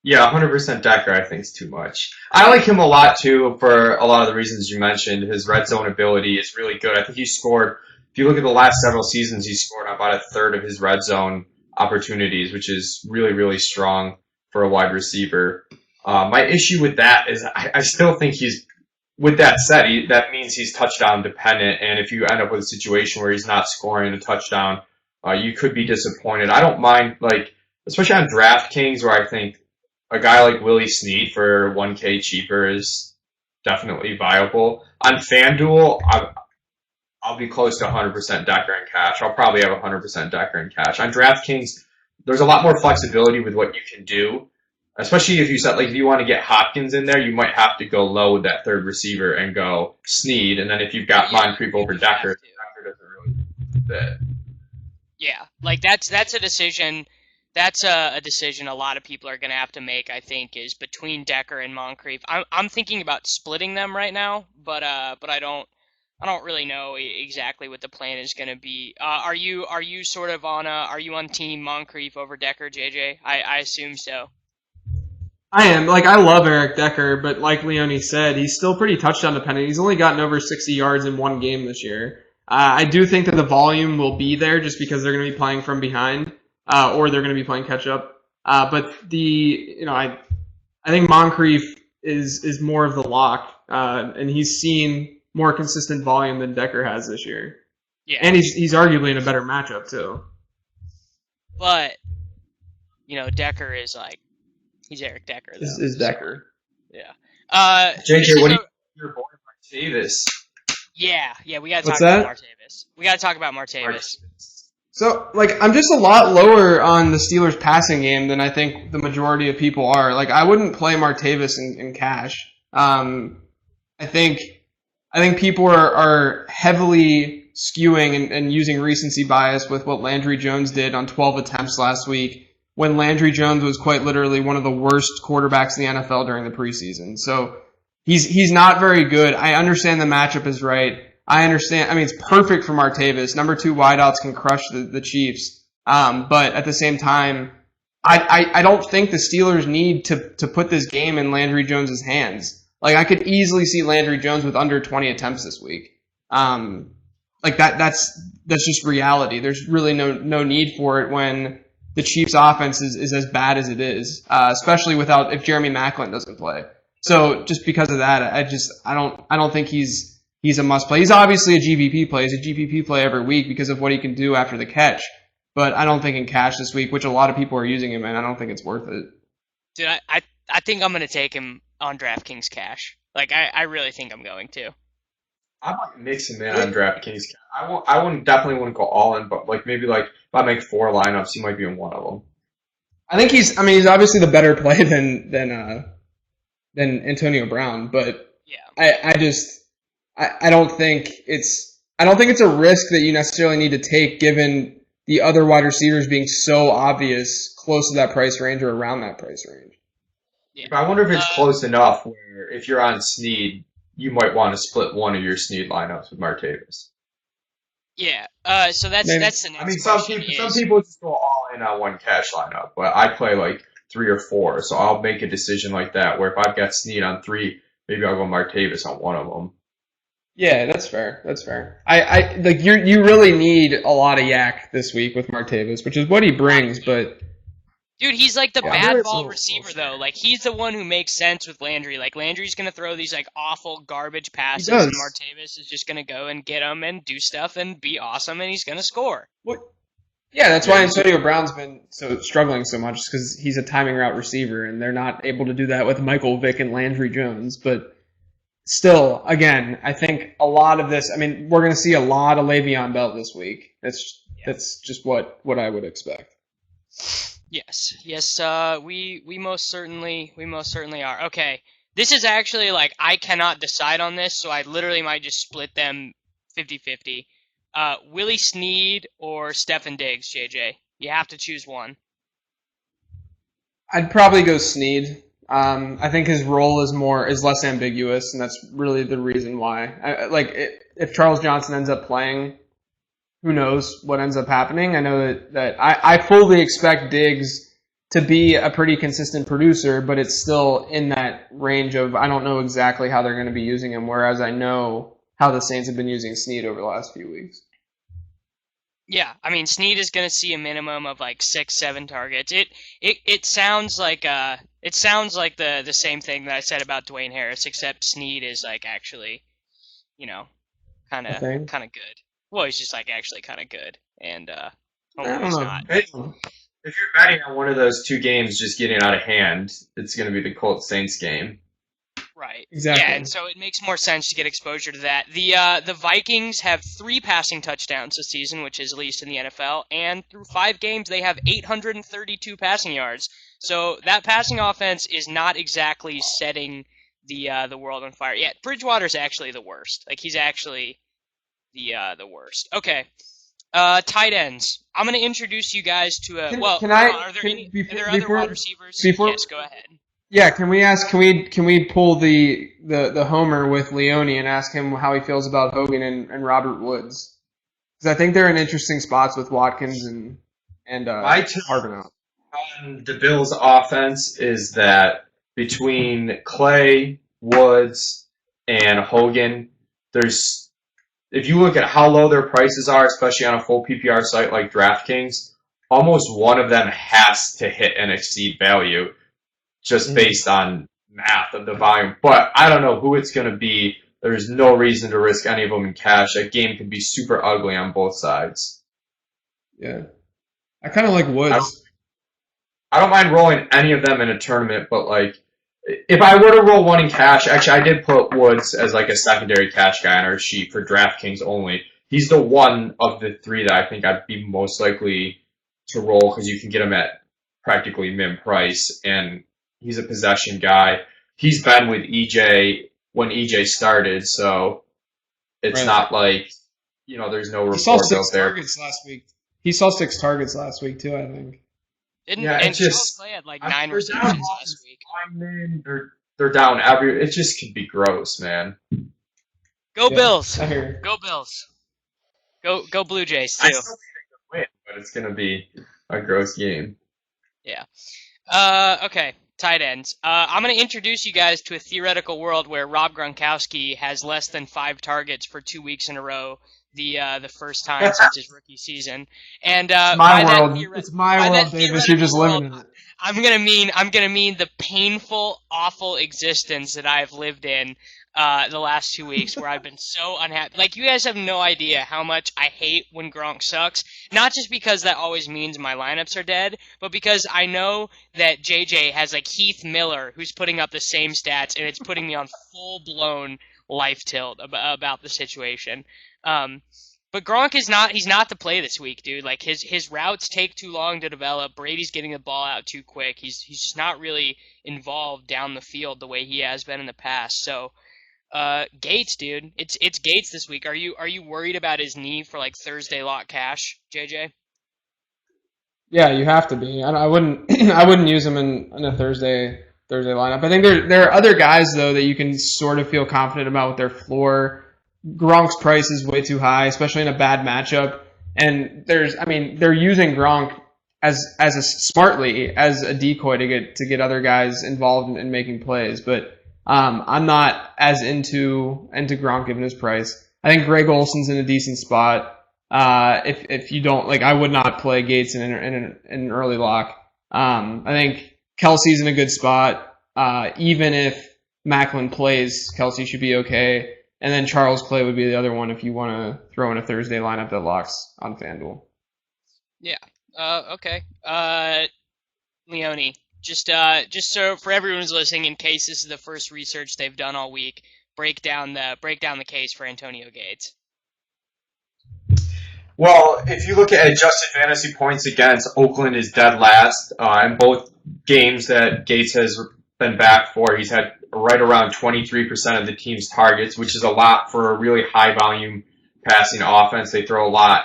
Yeah, 100% Decker I think is too much. I like him a lot too for a lot of the reasons you mentioned. His red zone ability is really good. I think he scored, if you look at the last several seasons, he scored about a third of his red zone opportunities, which is really, really strong for a wide receiver. My issue with that is I still think with that said, that means he's touchdown dependent, and if you end up with a situation where he's not scoring a touchdown, you could be disappointed. I don't mind, especially on DraftKings, where I think a guy like Willie Snead for 1K cheaper is definitely viable. On FanDuel, I'll be close to 100% Decker in cash. I'll probably have 100% Decker in cash. On DraftKings, there's a lot more flexibility with what you can do, especially if you set, if you want to get Hopkins in there, you might have to go low with that third receiver and go Snead, and then if you've got Moncrief over Decker, Decker doesn't really fit. Yeah, that's a decision. That's a decision a lot of people are going to have to make, I think, is between Decker and Moncrief. I'm thinking about splitting them right now, but I don't really know exactly what the plan is going to be. Are you sort of are you on team Moncrief over Decker, JJ? I assume so. I am. I love Eric Decker, but like Leone said, he's still pretty touchdown dependent. He's only gotten over 60 yards in one game this year. I do think that the volume will be there just because they're going to be playing from behind. Or they're going to be playing catch up. But I think Moncrief is more of the lock, and he's seen more consistent volume than Decker has this year. Yeah, and he's arguably in a better matchup too. But Decker is he's Eric Decker. Though, is Decker? Yeah. JJ, what do you think of your boy Martavis? Yeah, we got to talk about Martavis. We got to talk about Martavis. So, I'm just a lot lower on the Steelers' passing game than I think the majority of people are. I wouldn't play Martavis in cash. I think people are heavily skewing and using recency bias with what Landry Jones did on 12 attempts last week, when Landry Jones was quite literally one of the worst quarterbacks in the NFL during the preseason. So, he's not very good. I understand the matchup is right. I understand. It's perfect for Martavis. Number 2 wideouts can crush the Chiefs. But at the same time, I don't think the Steelers need to put this game in Landry Jones' hands. I could easily see Landry Jones with under 20 attempts this week. That's just reality. There's really no need for it when the Chiefs' offense is as bad as it is, especially if Jeremy Maclin doesn't play. So just because of that, I don't think he's a must play. He's obviously a GPP play. He's a GPP play every week because of what he can do after the catch. But I don't think in cash this week, which a lot of people are using him in, I don't think it's worth it. Dude, I think I'm going to take him on DraftKings cash. I really think I'm going to. I might mix him in on DraftKings. I definitely wouldn't go all in, but maybe if I make 4 lineups, he might be in one of them. I think he's obviously the better play than Antonio Brown, but yeah. I don't think it's a risk that you necessarily need to take given the other wide receivers being so obvious close to that price range or around that price range. Yeah. But I wonder if it's close enough where if you're on Snead, you might want to split one of your Snead lineups with Martavis. Yeah. So that's the next some people just go all in on one cash lineup, but I play 3 or 4, so I'll make a decision like that where if I've got Snead on 3, maybe I'll go Martavis on one of them. Yeah, that's fair. You really need a lot of yak this week with Martavis, which is what he brings, but dude, he's the bad ball receiver though. He's the one who makes sense with Landry. Landry's gonna throw these awful garbage passes, and Martavis is just gonna go and get them and do stuff and be awesome, and he's gonna score. Yeah, that's why Antonio Brown's been struggling so much, because he's a timing route receiver, and they're not able to do that with Michael Vick and Landry Jones. But still, again, I think a lot of this. I mean, we're going to see a lot of Le'Veon Bell this week. That's just what I would expect. Yes, we most certainly are. Okay, this is actually like I cannot decide on this, so I literally might just split them 50-50. Willie Snead or Stefan Diggs, JJ. You have to choose one. I'd probably go Snead. I think his role is less ambiguous, and that's really the reason why. If Charles Johnson ends up playing, who knows what ends up happening? I know that I fully expect Diggs to be a pretty consistent producer, but it's still in that range of I don't know exactly how they're going to be using him, whereas I know how the Saints have been using Snead over the last few weeks. Yeah, I mean Snead is going to see a minimum of like 6-7 targets. It sounds like the same thing that I said about Dwayne Harris, except Snead is like actually, kind of good. Well, he's just like actually kind of good, and Homer's not. If you're betting on one of those two games just getting out of hand, it's going to be the Colts Saints game. Right. Exactly. Yeah, and so it makes more sense to get exposure to that. The Vikings have 3 passing touchdowns this season, which is least in the NFL, and through 5 games they have 832 passing yards. So that passing offense is not exactly setting the world on fire. Yeah, Bridgewater's actually the worst. Like he's actually the worst. Okay. Tight ends. I'm going to introduce you guys to a. Are there other wide receivers? Yes, go ahead. Yeah, can we pull the homer with Leone and ask him how he feels about Hogan and Robert Woods? Because I think they're in interesting spots with Watkins and Harvin. On the Bills' offense is that between Clay, Woods, and Hogan, if you look at how low their prices are, especially on a full PPR site like DraftKings, almost one of them has to hit and exceed value just based on math of the volume. But I don't know who it's going to be. There's no reason to risk any of them in cash. That game could be super ugly on both sides. Yeah. I kind of like Woods. I don't mind rolling any of them in a tournament, but like, if I were to roll one in cash, actually I did put Woods as like a secondary cash guy on our sheet for DraftKings only. He's the one of the 3 that I think I'd be most likely to roll because you can get him at practically min price, and he's a possession guy. He's been with EJ when EJ started, so it's not like, there's no reports out there. Targets last week. He saw 6 targets last week too, I think. Charles Clay had like 9 receptions last week. They're down every. It just could be gross, man. Go Bills! Go Bills! Go Blue Jays too. I still think they could win, but it's gonna be a gross game. Yeah. Okay. Tight ends. I'm going to introduce you guys to a theoretical world where Rob Gronkowski has less than 5 targets for 2 weeks in a row. The first time since his rookie season, and it's my world, Davis. You're just living in it. I'm gonna mean the painful, awful existence that I've lived in the last 2 weeks, where I've been so unhappy. Like, you guys have no idea how much I hate when Gronk sucks. Not just because that always means my lineups are dead, but because I know that JJ has like Heath Miller, who's putting up the same stats, and it's putting me on full blown life tilt about the situation. But Gronk he's not to play this week, dude. Like his routes take too long to develop. Brady's getting the ball out too quick. He's just not really involved down the field the way he has been in the past. So, Gates, dude, it's Gates this week. Are you worried about his knee for like Thursday lock cash, JJ? Yeah, you have to be. I wouldn't use him in a Thursday lineup. I think there are other guys though that you can sort of feel confident about with their floor. Gronk's price is way too high, especially in a bad matchup. And they're using Gronk smartly as a decoy to get other guys involved in making plays. But I'm not as into Gronk given his price. I think Greg Olson's in a decent spot. If you don't I would not play Gates in an early lock. I think Kelsey's in a good spot. Even if Macklin plays, Kelsey should be okay. And then Charles Clay would be the other one if you want to throw in a Thursday lineup that locks on FanDuel. Yeah. Okay. Leone, just so for everyone who's listening, in case this is the first research they've done all week, break down the case for Antonio Gates. Well, if you look at adjusted fantasy points against, Oakland is dead last. In both games that Gates has been back for, he's had right around 23% of the team's targets, which is a lot for a really high volume passing offense. They throw a lot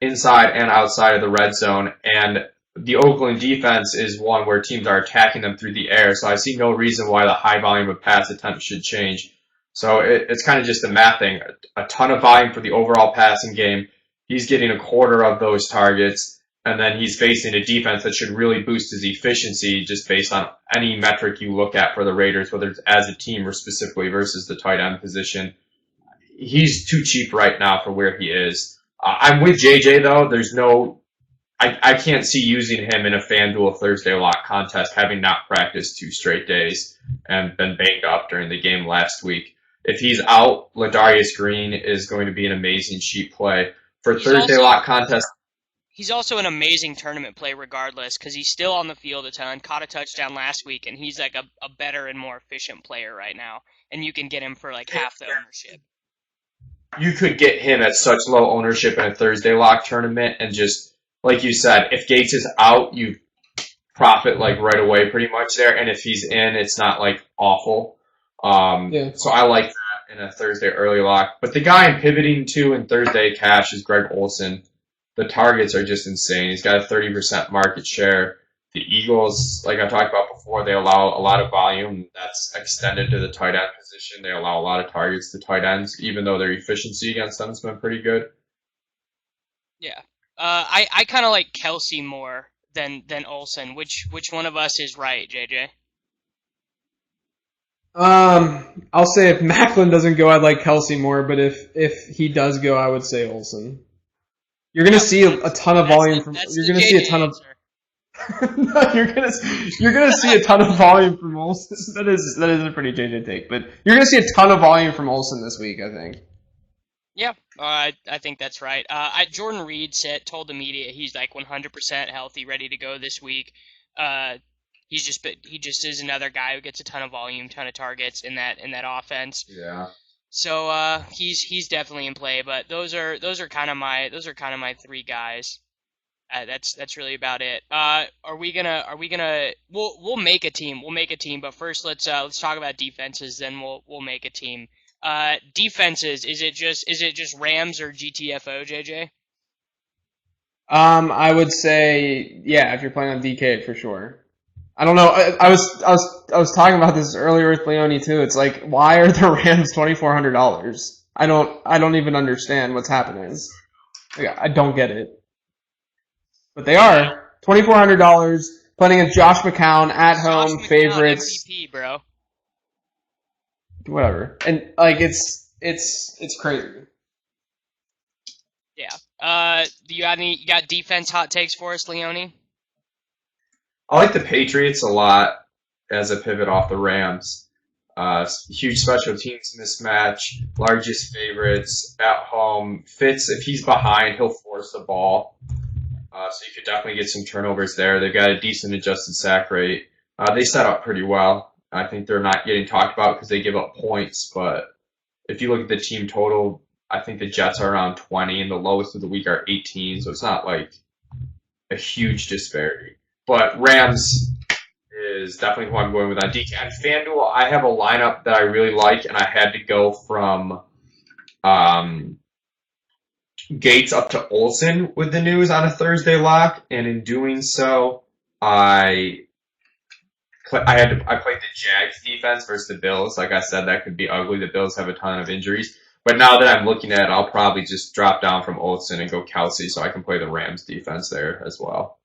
inside and outside of the red zone, and the Oakland defense is one where teams are attacking them through the air, so I see no reason why the high volume of pass attempts should change. So it's kind of just a math thing. A ton of volume for the overall passing game. He's getting a quarter of those targets, and then he's facing a defense that should really boost his efficiency just based on any metric you look at for the Raiders, whether it's as a team or specifically versus the tight end position. He's too cheap right now for where he is. I'm with JJ though. I can't see using him in a FanDuel Thursday lock contest, having not practiced 2 straight days and been banged up during the game last week. If he's out, Ladarius Green is going to be an amazing cheap play. For Thursday lock contest, he's also an amazing tournament play regardless because he's still on the field a ton, caught a touchdown last week, and he's like a better and more efficient player right now. And you can get him for like half the ownership. You could get him at such low ownership in a Thursday lock tournament and just, like you said, if Gates is out, you profit like right away pretty much there. And if he's in, it's not like awful. So I like that in a Thursday early lock. But the guy I'm pivoting to in Thursday cash is Greg Olsen. The targets are just insane. He's got a 30% market share. The Eagles, like I talked about before, they allow a lot of volume. That's extended to the tight end position. They allow a lot of targets to tight ends, even though their efficiency against them has been pretty good. Yeah. I kind of like Kelsey more than Olsen. Which one of us is right, JJ? I'll say if Macklin doesn't go, I'd like Kelsey more, but if he does go, I would say Olsen. You're gonna see a ton of volume from. You're gonna see a ton of. No, you're gonna see a ton of volume from Olsen. That is a pretty JJ take, but you're gonna see a ton of volume from Olsen this week, I think. Yeah, I think that's right. Jordan Reed told the media he's like 100% healthy, ready to go this week. He just is another guy who gets a ton of volume, ton of targets in that offense. Yeah. So he's definitely in play, but those are kind of my 3 guys. That's really about it. We'll make a team, but first let's talk about defenses, then we'll make a team. Defenses, is it just Rams or GTFO, JJ? I would say if you're playing on DK for sure. I don't know. I was talking about this earlier with Leone too. It's like, why are the Rams $2,400? I don't even understand what's happening. I don't get it. But they are $2,400 playing against Josh McCown at home, favorites. MVP, bro. Whatever. And like it's crazy. Yeah. You got defense hot takes for us, Leone? I like the Patriots a lot as a pivot off the Rams. Huge special teams mismatch, largest favorites at home. Fitz, if he's behind, he'll force the ball. So you could definitely get some turnovers there. They've got a decent adjusted sack rate. They set up pretty well. I think they're not getting talked about because they give up points, but if you look at the team total, I think the Jets are around 20 and the lowest of the week are 18, so it's not like a huge disparity. But Rams is definitely who I'm going with on DK. On FanDuel, I have a lineup that I really like, and I had to go from Gates up to Olsen with the news on a Thursday lock, and in doing so, I played the Jags defense versus the Bills. Like I said, that could be ugly. The Bills have a ton of injuries. But now that I'm looking at it, I'll probably just drop down from Olsen and go Kelsey so I can play the Rams defense there as well.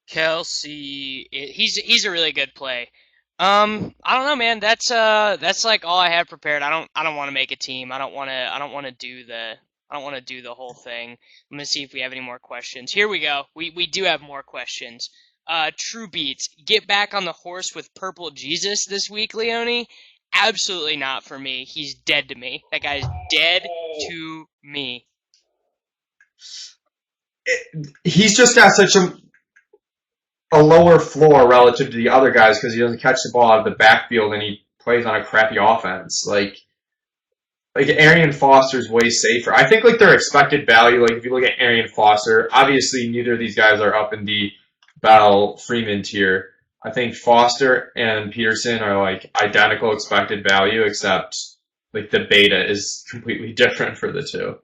Kelsey, he's a really good play. I don't know, man. That's like all I have prepared. I don't want to make a team. I don't want to do the whole thing. I'm gonna see if we have any more questions. Here we go. We do have more questions. True Beats, get back on the horse with Purple Jesus this week, Leone? Absolutely not for me. He's dead to me. That guy's dead to me. he's just got such a lower floor relative to the other guys because he doesn't catch the ball out of the backfield and he plays on a crappy offense. Like Arian Foster's way safer. I think like their expected value, like if you look at Arian Foster, obviously neither of these guys are up in the Bell Freeman tier. I think Foster and Peterson are like identical expected value, except like the beta is completely different for the two.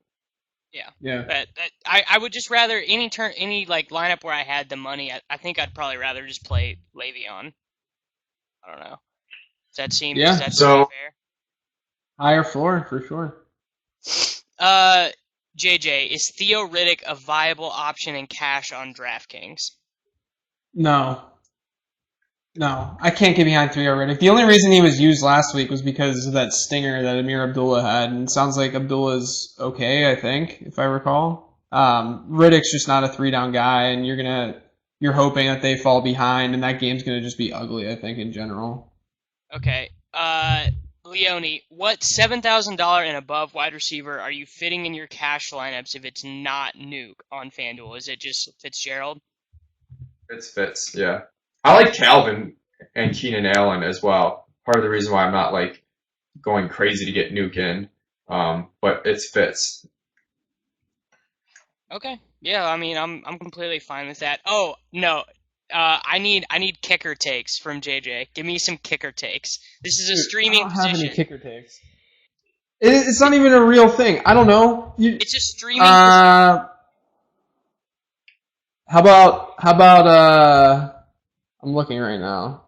Yeah. But I would just rather any like lineup where I had the money. I think I'd probably rather just play Le'Veon. I don't know. Does that seem fair? Higher floor for sure. JJ, is Theo Riddick a viable option in cash on DraftKings? No, I can't get behind Theo Riddick. The only reason he was used last week was because of that stinger that Amir Abdullah had, and it sounds like Abdullah's okay, I think, if I recall. Riddick's just not a 3-down guy, and you're hoping that they fall behind, and that game's gonna just be ugly, I think, in general. Okay. Leone, what $7,000 and above wide receiver are you fitting in your cash lineups if it's not Nuke on FanDuel? Is it just Fitzgerald? It's Fitz, yeah. I like Calvin and Keenan Allen as well. Part of the reason why I'm not like going crazy to get Nuke in, but it's Fitz. Okay. Yeah, I mean, I'm completely fine with that. Oh no, I need kicker takes from JJ. Give me some kicker takes. This is a streaming position. I don't have any kicker takes. It's not even a real thing. I don't know. It's a streaming position. How about I'm looking right now.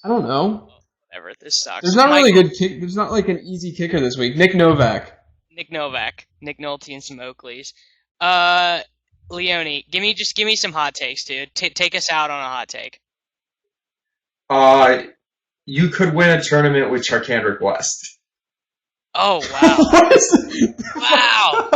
I don't know. Whatever, this sucks. There's not really good kick. There's not like an easy kicker this week. Nick Novak, Nick Nolte, and some Oakleys. Leone, give me some hot takes, dude. Take us out on a hot take. You could win a tournament with Charkandrick West. Oh wow! Wow!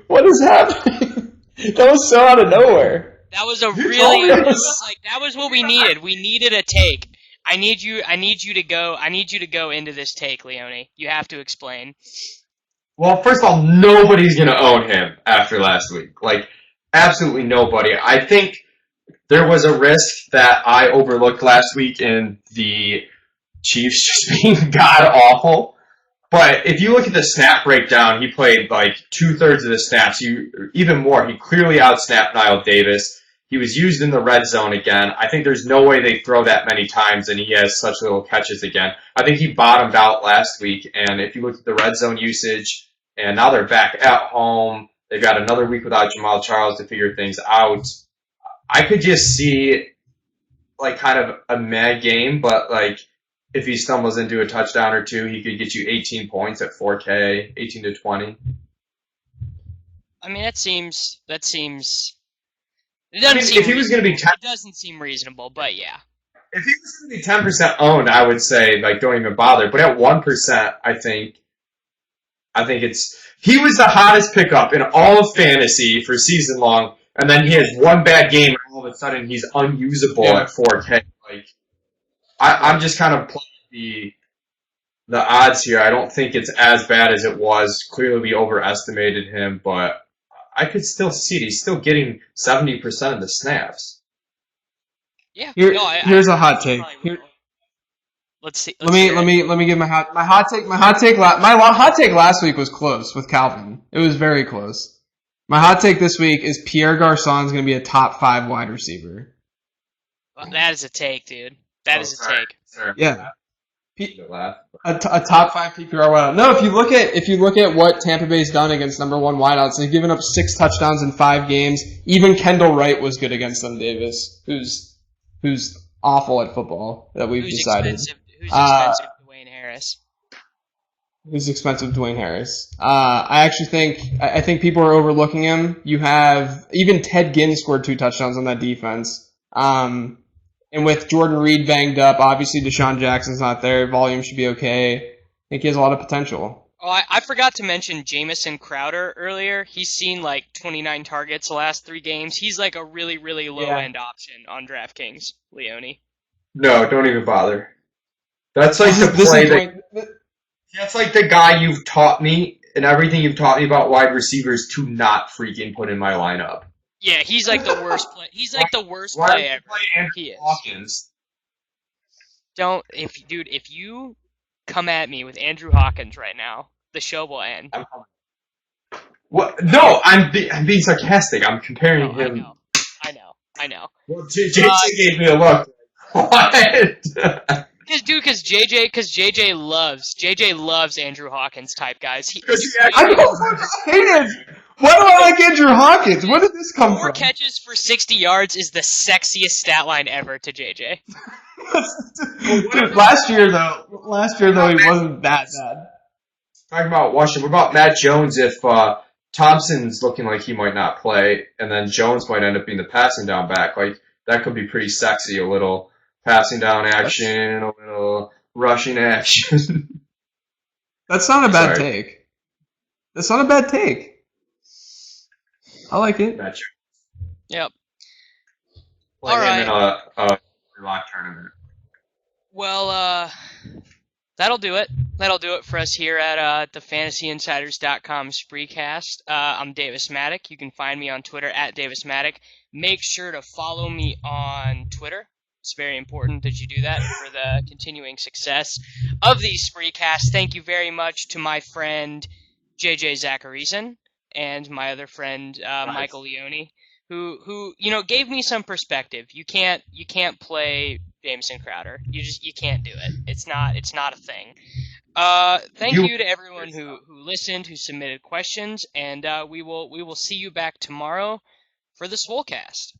What is happening? That was so out of nowhere. That was that was what we needed. We needed a take. I need you to go into this take, Leone. You have to explain. Well, first of all, nobody's going to own him after last week. Like, absolutely nobody. I think there was a risk that I overlooked last week in the Chiefs just being god-awful. But if you look at the snap breakdown, he played like 2/3 of the snaps. Even more, he clearly outsnapped Niall Davis. He was used in the red zone again. I think there's no way they throw that many times and he has such little catches again. I think he bottomed out last week, and if you look at the red zone usage, and now they're back at home, they've got another week without Jamal Charles to figure things out. I could just see like kind of a mad game, but like if he stumbles into a touchdown or two, he could get you 18 points at 4K, 18 to 20. I mean, that seems. It doesn't seem reasonable, but yeah. If he was going to be 10% owned, I would say like don't even bother. But at 1%, I think he was the hottest pickup in all of fantasy for season long, and then he has one bad game, and all of a sudden he's unusable at 4K. Like I'm just kind of playing the odds here. I don't think it's as bad as it was. Clearly, we overestimated him, but I could still see it. He's still getting 70% of the snaps. Yeah. Here's a hot take. Let's see. Let me give my hot take. My hot take last week was close with Calvin. It was very close. My hot take this week is Pierre Garçon's going to be a top 5 wide receiver. Well, that is a take, dude. That is a take. Sorry. Yeah. A top 5 PPR wideout. No, if you look at what Tampa Bay's done against number 1 wideouts, they've given up 6 touchdowns in 5 games. Even Kendall Wright was good against them, Davis, who's awful at football that we've decided. Who's expensive, Dwayne Harris? Who's expensive, Dwayne Harris? I think people are overlooking him. You have even Ted Ginn scored 2 touchdowns on that defense. And with Jordan Reed banged up, obviously Deshaun Jackson's not there. Volume should be okay. I think he has a lot of potential. Oh, I forgot to mention Jamison Crowder earlier. He's seen like 29 targets the last 3 games. He's like a really, really low-end option on DraftKings, Leone. No, don't even bother. That's like the play that's like the guy you've taught me and everything you've taught me about wide receivers to not freaking put in my lineup. Yeah, he's like the worst play. He's like the worst Why play did you ever. play Andrew He is. Hawkins? If you come at me with Andrew Hawkins right now, the show will end. What? No, I'm being sarcastic. I'm comparing No, him. I know. Well, JJ gave me a look. What? Because JJ loves Andrew Hawkins type guys. I don't hate it. Why do I like Andrew Hawkins? Where did this come 4 from? catches for 60 yards is the sexiest stat line ever to JJ. Dude, last year though, he wasn't that bad. Talking about Washington, what about Matt Jones if Thompson's looking like he might not play, and then Jones might end up being the passing down back? Like, that could be pretty sexy, a little passing down action, a little rushing action. That's not a bad Sorry. take. That's not a bad take. I like it. Matt Jones. Yep. Play All him right. in a lock tournament. Well, that'll do it. That'll do it for us here at the FantasyInsiders.com Spreecast. I'm Davis Mattek. You can find me on Twitter at Davis Mattek. Make sure to follow me on Twitter. It's very important that you do that for the continuing success of these Spreecasts. Thank you very much to my friend JJ Zachariason and my other friend Michael Leone, who gave me some perspective. You can't play Jameson Crowder. You can't do it. It's not a thing. Thank you to everyone who listened, who submitted questions, and we will see you back tomorrow for the Swolecast.